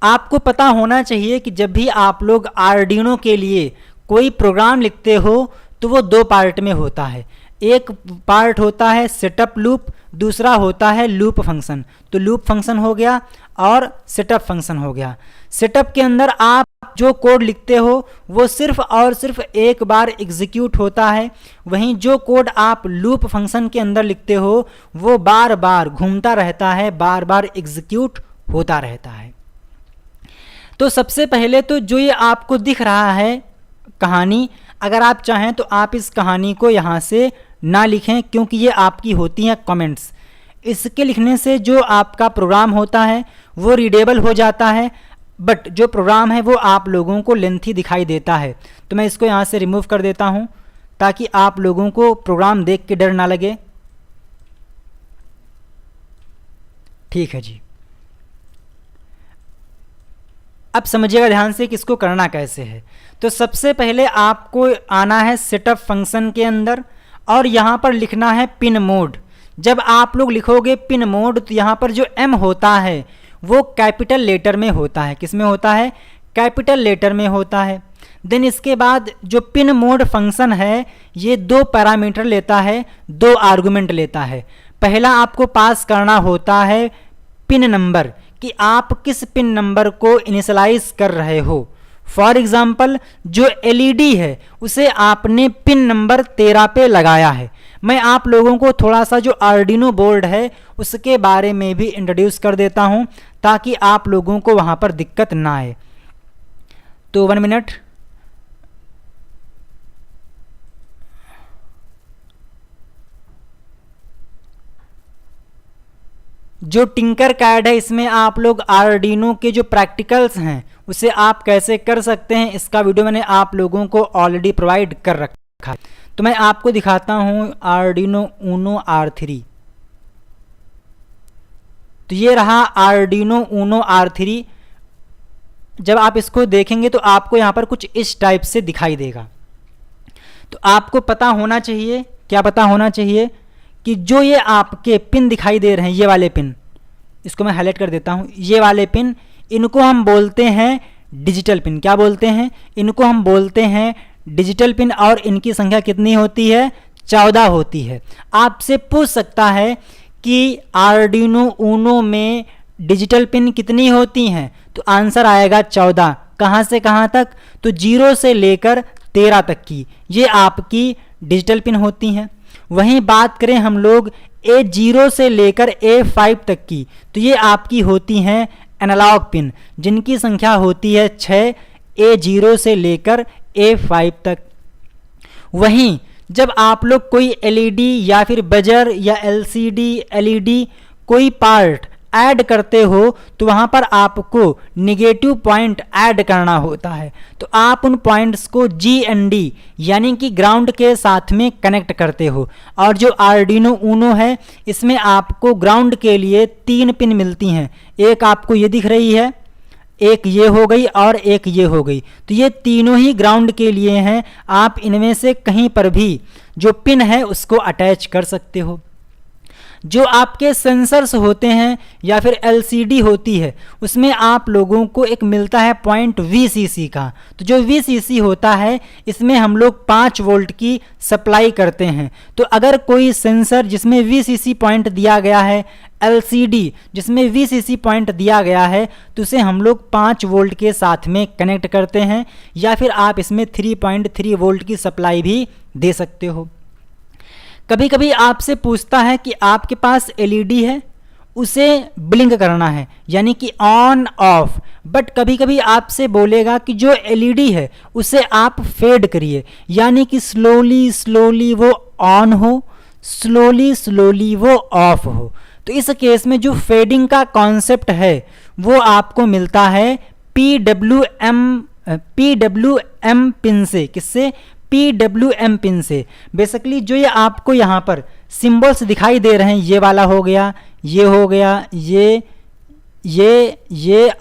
आपको पता होना चाहिए कि जब भी आप लोग आर्डिनो के लिए कोई प्रोग्राम लिखते हो तो वो दो पार्ट में होता है। एक पार्ट होता है सेटअप लूप, दूसरा होता है लूप फंक्शन। तो लूप फंक्शन हो गया और सेटअप फंक्शन हो गया। सेटअप के अंदर आप जो कोड लिखते हो वो सिर्फ और सिर्फ एक बार एग्जीक्यूट होता है, वहीं जो कोड आप लूप फंक्शन के अंदर लिखते हो वो बार बार घूमता रहता है, बार बार एग्जीक्यूट होता रहता है। तो सबसे पहले तो जो ये आपको दिख रहा है कहानी, अगर आप चाहें तो आप इस कहानी को यहाँ से ना लिखें, क्योंकि ये आपकी होती हैं कमेंट्स। इसके लिखने से जो आपका प्रोग्राम होता है वो रीडेबल हो जाता है, बट जो प्रोग्राम है वो आप लोगों को लेंथी दिखाई देता है। तो मैं इसको यहाँ से रिमूव कर देता हूँ ताकि आप लोगों को प्रोग्राम देख के डर ना लगे। ठीक है जी, अब समझिएगा ध्यान से कि इसको करना कैसे है। तो सबसे पहले आपको आना है सेटअप फंक्शन के अंदर और यहाँ पर लिखना है पिन मोड। जब आप लोग लिखोगे पिन मोड तो यहाँ पर जो M होता है वो कैपिटल लेटर में होता है। किस में होता है? कैपिटल लेटर में होता है। देन इसके बाद जो पिन मोड फंक्शन है ये दो पैरामीटर लेता है, दो आर्गुमेंट लेता है। पहला आपको पास करना होता है पिन नंबर, कि आप किस पिन नंबर को इनिशियलाइज कर रहे हो। फॉर एग्जाम्पल जो LED है उसे आपने पिन नंबर 13 पे लगाया है। मैं आप लोगों को थोड़ा सा जो आर्डिनो बोर्ड है उसके बारे में भी इंट्रोड्यूस कर देता हूं ताकि आप लोगों को वहां पर दिक्कत ना आए। तो 1 मिनट। जो टिंकर कैड है इसमें आप लोग आर्डिनो के जो प्रैक्टिकल्स हैं उसे आप कैसे कर सकते हैं इसका वीडियो मैंने आप लोगों को ऑलरेडी प्रोवाइड कर रखा है। तो मैं आपको दिखाता हूं आर्डिनो ऊनो R3। तो ये रहा आर्डिनो ऊनो R3। जब आप इसको देखेंगे तो आपको यहाँ पर कुछ इस टाइप से दिखाई देगा। तो आपको पता होना चाहिए, क्या पता होना चाहिए कि जो ये आपके पिन दिखाई दे रहे हैं, ये वाले पिन, इसको मैं हाईलाइट कर देता हूँ, ये वाले पिन, इनको हम बोलते हैं डिजिटल पिन। क्या बोलते हैं? इनको हम बोलते हैं डिजिटल पिन। और इनकी संख्या कितनी होती है? 14 होती है। आपसे पूछ सकता है कि आर्डिनो ऊनो में डिजिटल पिन कितनी होती हैं? तो आंसर आएगा 14। कहाँ से कहाँ तक? तो 0 से लेकर 13 तक की ये आपकी डिजिटल पिन होती हैं। वहीं बात करें हम लोग A0 से लेकर A5 तक की, तो ये आपकी होती हैं एनालॉग पिन, जिनकी संख्या होती है 6, A0 से लेकर A5 तक। वहीं जब आप लोग कोई LED या फिर बजर या LCD LED कोई पार्ट ऐड करते हो तो वहाँ पर आपको निगेटिव पॉइंट ऐड करना होता है। तो आप उन पॉइंट्स को GND यानी कि ग्राउंड के साथ में कनेक्ट करते हो। और जो आर्डिनो ऊनो है इसमें आपको ग्राउंड के लिए 3 पिन मिलती हैं। एक आपको ये दिख रही है, एक ये हो गई और एक ये हो गई। तो ये तीनों ही ग्राउंड के लिए हैं। आप इनमें से कहीं पर भी जो पिन है उसको अटैच कर सकते हो। जो आपके सेंसर्स होते हैं या फिर LCD होती है उसमें आप लोगों को एक मिलता है पॉइंट VCC का। तो जो VCC होता है इसमें हम लोग 5 वोल्ट की सप्लाई करते हैं। तो अगर कोई सेंसर जिसमें VCC पॉइंट दिया गया है, LCD जिसमें VCC पॉइंट दिया गया है, तो उसे हम लोग 5 वोल्ट के साथ में कनेक्ट करते हैं, या फिर आप इसमें 3.3 वोल्ट की सप्लाई भी दे सकते हो। कभी कभी आपसे पूछता है कि आपके पास LED है, उसे ब्लिंक करना है यानी कि ऑन ऑफ, बट कभी कभी आपसे बोलेगा कि जो LED है उसे आप फेड करिए यानी कि स्लोली स्लोली वो ऑन हो, स्लोली स्लोली वो ऑफ हो। तो इस केस में जो फेडिंग का कॉन्सेप्ट है वो आपको मिलता है PWM पिन से। किससे? PWM पिन से। बेसिकली जो ये आपको यहाँ पर सिंबल्स दिखाई दे रहे हैं, ये वाला हो गया, ये हो गया, ये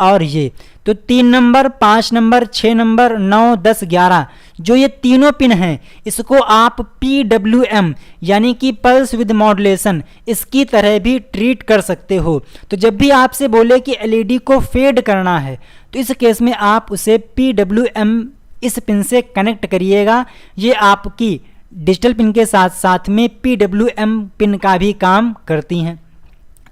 और ये, तो 3 नंबर, 5 नंबर, 6 नंबर, 9, 10, 11 जो ये तीनों पिन हैं इसको आप PWM यानी कि पल्स विद मॉड्यूलेशन इसकी तरह भी ट्रीट कर सकते हो। तो जब भी आपसे बोले कि एलईडी को फेड करना है तो इस केस में आप उसे PWM इस पिन से कनेक्ट करिएगा। ये आपकी डिजिटल पिन के साथ साथ में PWM पिन का भी काम करती हैं।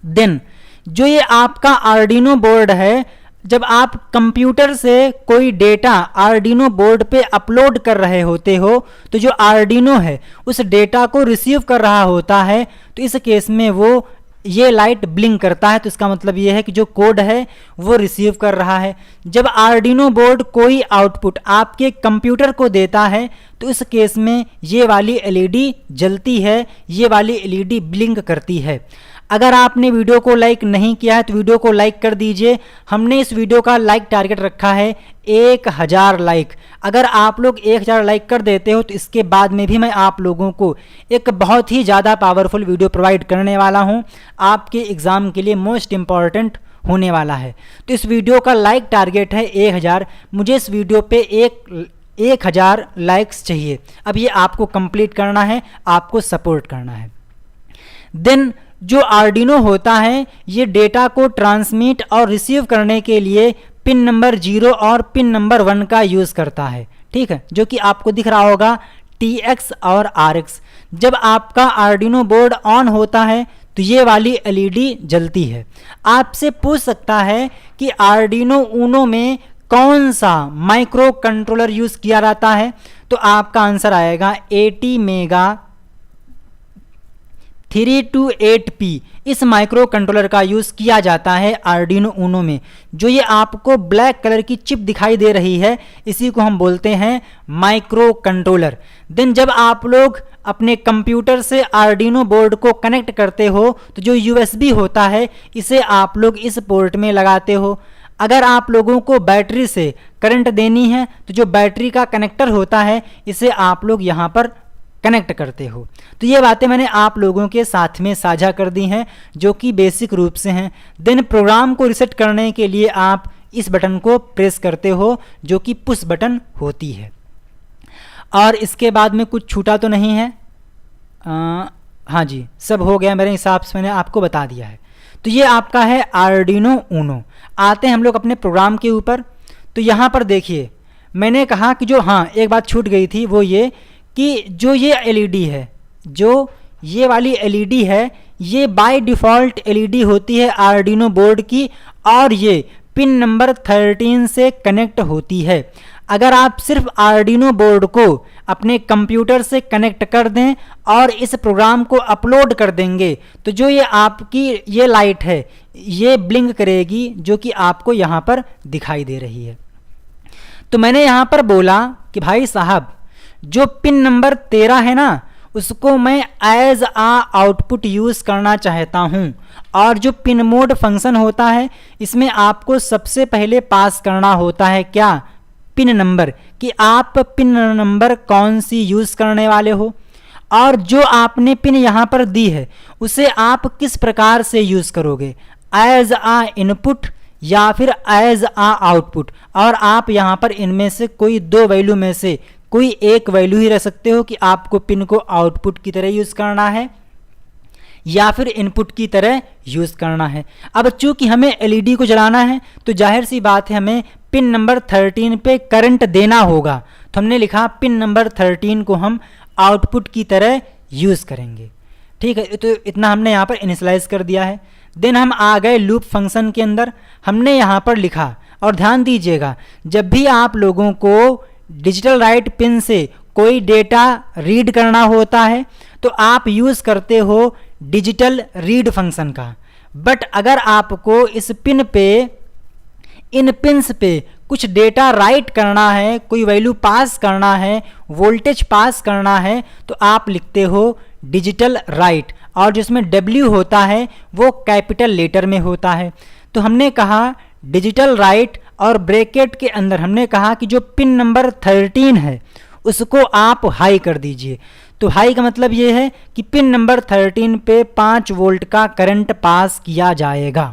देन जो ये आपका आर्डिनो बोर्ड है, जब आप कंप्यूटर से कोई डेटा आर्डिनो बोर्ड पे अपलोड कर रहे होते हो तो जो आर्डिनो है उस डेटा को रिसीव कर रहा होता है, तो इस केस में वो ये लाइट ब्लिंक करता है। तो इसका मतलब ये है कि जो कोड है वो रिसीव कर रहा है। जब आर्डिनो बोर्ड कोई आउटपुट आपके कंप्यूटर को देता है तो इस केस में ये वाली एलईडी जलती है, ये वाली एलईडी ब्लिंक करती है। अगर आपने वीडियो को लाइक नहीं किया है तो वीडियो को लाइक कर दीजिए। हमने इस वीडियो का लाइक टारगेट रखा है 1000 लाइक। अगर आप लोग 1000 लाइक कर देते हो तो इसके बाद में भी मैं आप लोगों को एक बहुत ही ज़्यादा पावरफुल वीडियो प्रोवाइड करने वाला हूं, आपके एग्ज़ाम के लिए मोस्ट इम्पॉर्टेंट होने वाला है। तो इस वीडियो का लाइक टारगेट है 1000। मुझे इस वीडियो पे 1000 लाइक्स चाहिए। अब ये आपको कंप्लीट करना है, आपको सपोर्ट करना है। देन जो आर्डिनो होता है ये डेटा को ट्रांसमिट और रिसीव करने के लिए पिन नंबर 0 और पिन नंबर 1 का यूज़ करता है, ठीक है, जो कि आपको दिख रहा होगा TX और RX। जब आपका आर्डिनो बोर्ड ऑन होता है तो ये वाली एलईडी जलती है। आपसे पूछ सकता है कि आर्डिनो ऊनो में कौन सा माइक्रो कंट्रोलर यूज़ किया जाता है, तो आपका आंसर आएगा ATmega 328P। इस माइक्रो कंट्रोलर का यूज़ किया जाता है आर्डिनो ऊनो में। जो ये आपको ब्लैक कलर की चिप दिखाई दे रही है इसी को हम बोलते हैं माइक्रो कंट्रोलर। देन जब आप लोग अपने कंप्यूटर से आर्डिनो बोर्ड को कनेक्ट करते हो तो जो USB होता है इसे आप लोग इस पोर्ट में लगाते हो। अगर आप लोगों को बैटरी से करंट देनी है तो जो बैटरी का कनेक्टर होता है इसे आप लोग यहाँ पर कनेक्ट करते हो। तो ये बातें मैंने आप लोगों के साथ में साझा कर दी हैं जो कि बेसिक रूप से हैं। देन प्रोग्राम को रीसेट करने के लिए आप इस बटन को प्रेस करते हो जो कि पुश बटन होती है। और इसके बाद में कुछ छूटा तो नहीं है? हाँ जी, सब हो गया मेरे हिसाब से, मैंने आपको बता दिया है। तो ये आपका है आर्डिनो ऊनो। आते हैं हम लोग अपने प्रोग्राम के ऊपर। तो यहाँ पर देखिए मैंने कहा कि जो एक बात छूट गई थी वो ये कि जो ये एलईडी है, जो ये वाली एलईडी है ये बाय डिफ़ॉल्ट एलईडी होती है आर्डिनो बोर्ड की और ये पिन नंबर 13 से कनेक्ट होती है। अगर आप सिर्फ आर्डिनो बोर्ड को अपने कंप्यूटर से कनेक्ट कर दें और इस प्रोग्राम को अपलोड कर देंगे तो जो ये आपकी ये लाइट है ये ब्लिंक करेगी जो कि आपको यहाँ पर दिखाई दे रही है। तो मैंने यहाँ पर बोला कि भाई साहब जो पिन नंबर 13 है ना उसको मैं एज आउटपुट यूज़ करना चाहता हूँ। और जो पिन मोड फंक्शन होता है इसमें आपको सबसे पहले पास करना होता है क्या? पिन नंबर, कि आप पिन नंबर कौन सी यूज़ करने वाले हो और जो आपने पिन यहाँ पर दी है उसे आप किस प्रकार से यूज़ करोगे, एज इनपुट या फिर एज आउटपुट। और आप यहाँ पर इनमें से कोई 2 वैल्यू में से कोई एक वैल्यू ही रह सकते हो कि आपको पिन को आउटपुट की तरह यूज़ करना है या फिर इनपुट की तरह यूज़ करना है। अब चूंकि हमें एलईडी को जलाना है तो जाहिर सी बात है हमें पिन नंबर 13 पे करंट देना होगा। तो हमने लिखा पिन नंबर 13 को हम आउटपुट की तरह यूज़ करेंगे, ठीक है। तो इतना हमने यहाँ पर इनिशियलाइज कर दिया है। देन हम आ गए लूप फंक्शन के अंदर। हमने यहाँ पर लिखा, और ध्यान दीजिएगा जब भी आप लोगों को डिजिटल राइट पिन से कोई डेटा रीड करना होता है तो आप यूज़ करते हो डिजिटल रीड फंक्शन का। बट अगर आपको इस पिन पे, इन पिन्स पे कुछ डेटा राइट करना है, कोई वैल्यू पास करना है, वोल्टेज पास करना है तो आप लिखते हो डिजिटल राइट, और जिसमें W होता है वो कैपिटल लेटर में होता है। तो हमने कहा डिजिटल राइट और ब्रैकेट के अंदर हमने कहा कि जो पिन नंबर 13 है उसको आप हाई कर दीजिए। तो हाई का मतलब ये है कि पिन नंबर 13 पे 5 वोल्ट का करंट पास किया जाएगा।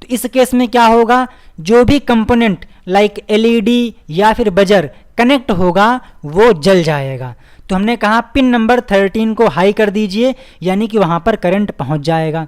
तो इस केस में क्या होगा, जो भी कंपोनेंट लाइक एलईडी या फिर बजर कनेक्ट होगा वो जल जाएगा। तो हमने कहा पिन नंबर 13 को हाई कर दीजिए, यानी कि वहाँ पर करंट पहुँच जाएगा।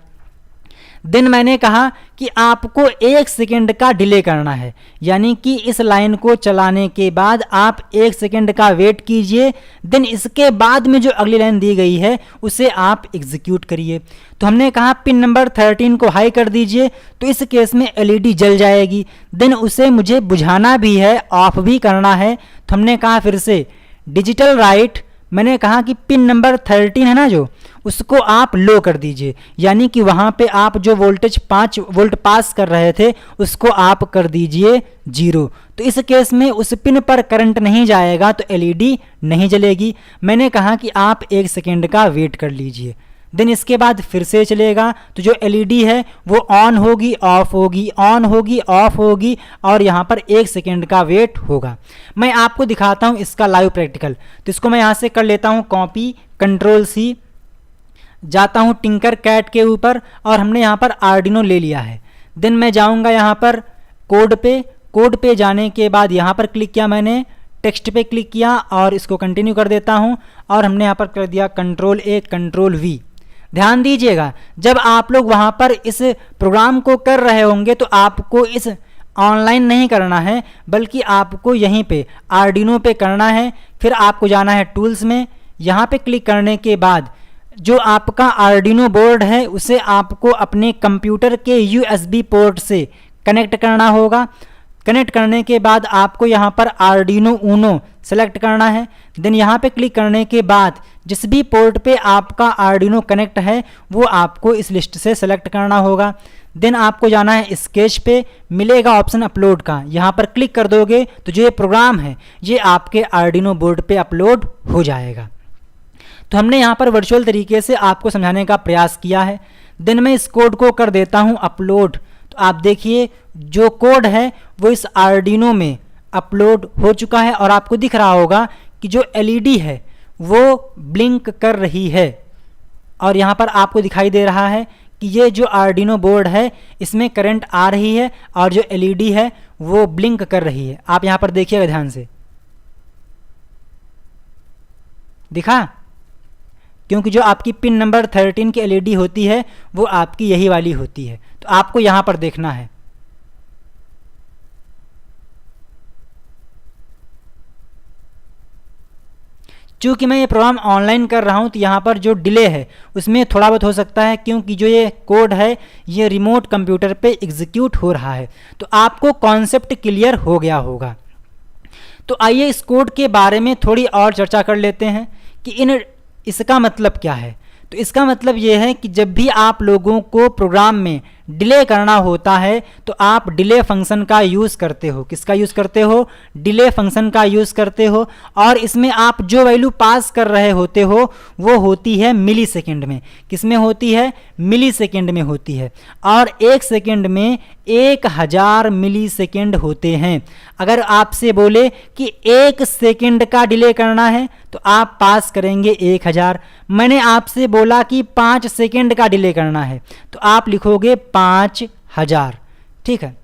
देन मैंने कहा कि आपको 1 सेकेंड का डिले करना है, यानी कि इस लाइन को चलाने के बाद आप 1 सेकेंड का वेट कीजिए, देन इसके बाद में जो अगली लाइन दी गई है उसे आप एग्जीक्यूट करिए। तो हमने कहा पिन नंबर 13 को हाई कर दीजिए, तो इस केस में एलईडी जल जाएगी। देन उसे मुझे बुझाना भी है, ऑफ भी करना है। तो हमने कहा फिर से डिजिटल राइट, मैंने कहा कि पिन नंबर 13 है ना जो, उसको आप लो कर दीजिए, यानी कि वहाँ पे आप जो वोल्टेज 5 वोल्ट पास कर रहे थे उसको आप कर दीजिए 0। तो इस केस में उस पिन पर करंट नहीं जाएगा तो एलईडी नहीं जलेगी। मैंने कहा कि आप 1 सेकेंड का वेट कर लीजिए, देन इसके बाद फिर से चलेगा। तो जो एलईडी है वो ऑन होगी, ऑफ होगी, ऑन होगी, ऑफ होगी, और यहाँ पर 1 सेकेंड का वेट होगा। मैं आपको दिखाता हूँ इसका लाइव प्रैक्टिकल। तो इसको मैं यहाँ से कर लेता हूँ कॉपी, कंट्रोल सी, जाता हूँ टिंकर कैट के ऊपर, और हमने यहाँ पर आर्डिनो ले लिया है। देन मैं जाऊँगा यहाँ पर कोड पे, कोड पे जाने के बाद यहाँ पर क्लिक किया मैंने, टेक्स्ट पे क्लिक किया और इसको कंटिन्यू कर देता हूँ, और हमने यहाँ पर कर दिया कंट्रोल ए, कंट्रोल वी। ध्यान दीजिएगा, जब आप लोग वहाँ पर इस प्रोग्राम को कर रहे होंगे तो आपको इस ऑनलाइन नहीं करना है, बल्कि आपको यहीं पे आर्डिनो पे करना है। फिर आपको जाना है टूल्स में, यहाँ पे क्लिक करने के बाद जो आपका आर्डिनो बोर्ड है उसे आपको अपने कंप्यूटर के यूएसबी पोर्ट से कनेक्ट करना होगा। कनेक्ट करने के बाद आपको यहाँ पर आर्डिनो ऊनो सेलेक्ट करना है। देन यहाँ पे क्लिक करने के बाद जिस भी पोर्ट पे आपका आर्डिनो कनेक्ट है वो आपको इस लिस्ट से सेलेक्ट करना होगा। देन आपको जाना है स्केच पे, मिलेगा ऑप्शन अपलोड का, यहाँ पर क्लिक कर दोगे तो जो ये प्रोग्राम है ये आपके आर्डिनो बोर्ड पे अपलोड हो जाएगा। तो हमने यहाँ पर वर्चुअल तरीके से आपको समझाने का प्रयास किया है। देन मैं इस कोड को कर देता हूँ अपलोड। तो आप देखिए जो कोड है वो इस आर्डिनो में अपलोड हो चुका है, और आपको दिख रहा होगा कि जो एलईडी है वो ब्लिंक कर रही है, और यहाँ पर आपको दिखाई दे रहा है कि ये जो आर्डिनो बोर्ड है इसमें करंट आ रही है और जो एलईडी है वो ब्लिंक कर रही है। आप यहाँ पर देखिएगा ध्यान से, दिखा? क्योंकि जो आपकी पिन नंबर 13 की एलईडी होती है वो आपकी यही वाली होती है। तो आपको यहाँ पर देखना है। चूँकि मैं ये प्रोग्राम ऑनलाइन कर रहा हूँ तो यहाँ पर जो डिले है उसमें थोड़ा बहुत हो सकता है, क्योंकि जो ये कोड है ये रिमोट कंप्यूटर पे एग्जीक्यूट हो रहा है। तो आपको कॉन्सेप्ट क्लियर हो गया होगा। तो आइए इस कोड के बारे में थोड़ी और चर्चा कर लेते हैं कि इसका मतलब क्या है। तो इसका मतलब ये है कि जब भी आप लोगों को प्रोग्राम में डिले करना होता है तो आप डिले फंक्शन का यूज़ करते हो। किसका यूज़ करते हो? डिले फंक्शन का यूज़ करते हो, और इसमें आप जो वैल्यू पास कर रहे होते हो वो होती है मिली सेकेंड में। किस में होती है? मिली सेकेंड में होती है, और 1 सेकेंड में 1000 मिली सेकेंड होते हैं। अगर आपसे बोले कि 1 सेकेंड का डिले करना है तो आप पास करेंगे 1000। मैंने आपसे बोला कि 5 सेकेंड का डिले करना है तो आप लिखोगे 5000। ठीक है,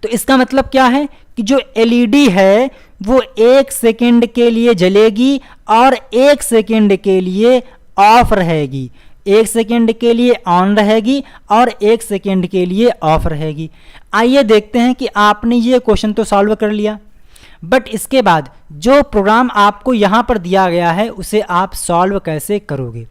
तो इसका मतलब क्या है कि जो एलईडी है वो 1 सेकेंड के लिए जलेगी और 1 सेकेंड के लिए ऑफ रहेगी, 1 सेकेंड के लिए ऑन रहेगी और 1 सेकेंड के लिए ऑफ रहेगी। आइए देखते हैं कि आपने ये क्वेश्चन तो सॉल्व कर लिया, बट इसके बाद जो प्रोग्राम आपको यहाँ पर दिया गया है उसे आप सॉल्व कैसे करोगे।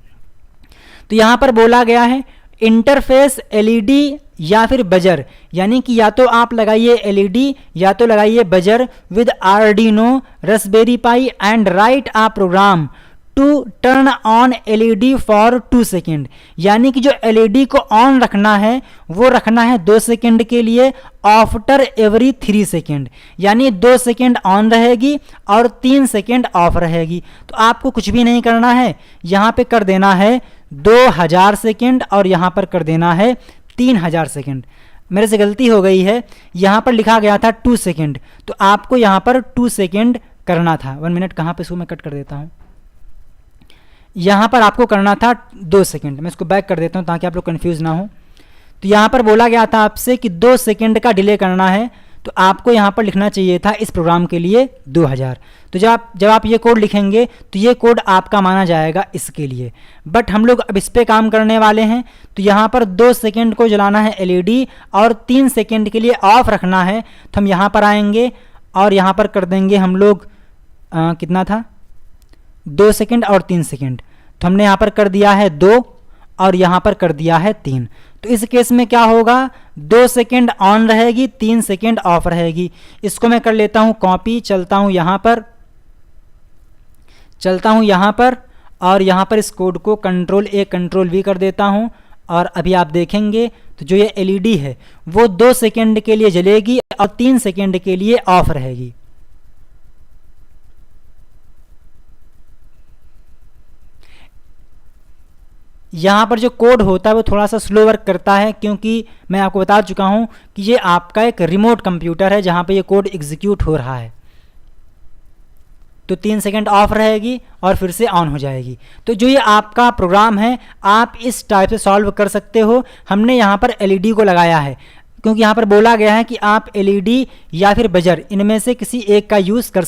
तो यहाँ पर बोला गया है इंटरफेस एलईडी या फिर बजर, यानी कि या तो आप लगाइए एलईडी या तो लगाइए buzzer with Arduino Raspberry Pi and write a program to turn on LED for 2 second. यानी कि जो एलईडी को ऑन रखना है वो रखना है 2 सेकेंड के लिए, आफ्टर एवरी 3 सेकेंड, यानी 2 सेकेंड ऑन रहेगी और 3 सेकेंड ऑफ रहेगी। तो आपको कुछ भी नहीं करना है, यहाँ पे कर देना है 2000 सेकेंड और यहाँ पर कर देना है 3000 सेकेंड। मेरे से गलती हो गई है, यहाँ पर लिखा गया था 2 सेकेंड, तो आपको यहाँ पर 2 सेकेंड करना था। 1 मिनट, कहाँ पे इसको मैं कट कर देता हूँ, यहाँ पर आपको करना था 2 सेकेंड। मैं इसको बैक कर देता हूँ ताकि आप लोग कंफ्यूज ना हो। तो यहाँ पर बोला गया था आपसे कि 2 सेकेंड का डिले करना है, तो आपको यहाँ पर लिखना चाहिए था इस प्रोग्राम के लिए 2000। तो जब आप ये कोड लिखेंगे तो ये कोड आपका माना जाएगा इसके लिए। बट हम लोग अब इस पर काम करने वाले हैं। तो यहाँ पर 2 सेकेंड को जलाना है एलईडी और 3 सेकेंड के लिए ऑफ रखना है। तो हम यहाँ पर आएंगे और यहाँ पर कर देंगे हम लोग कितना था, 2 सेकेंड और 3 सेकेंड। तो हमने यहाँ पर कर दिया है 2 और यहाँ पर कर दिया है 3। तो इस केस में क्या होगा, 2 सेकेंड ऑन रहेगी, 3 सेकेंड ऑफ रहेगी। इसको मैं कर लेता हूँ कॉपी, चलता हूँ यहाँ पर और यहाँ पर इस कोड को Ctrl+A Ctrl+V कर देता हूँ। और अभी आप देखेंगे तो जो ये एलईडी है वो 2 सेकेंड के लिए जलेगी और 3 सेकेंड के लिए ऑफ रहेगी। यहाँ पर जो कोड होता है वो थोड़ा सा स्लो वर्क करता है, क्योंकि मैं आपको बता चुका हूँ कि ये आपका एक रिमोट कंप्यूटर है जहाँ पे ये कोड एग्जीक्यूट हो रहा है। तो 3 सेकेंड ऑफ रहेगी और फिर से ऑन हो जाएगी। तो जो ये आपका प्रोग्राम है आप इस टाइप से सॉल्व कर सकते हो। हमने यहाँ पर एलईडी को लगाया है क्योंकि यहाँ पर बोला गया है कि आप एलईडी या फिर बजर इनमें से किसी एक का यूज़ कर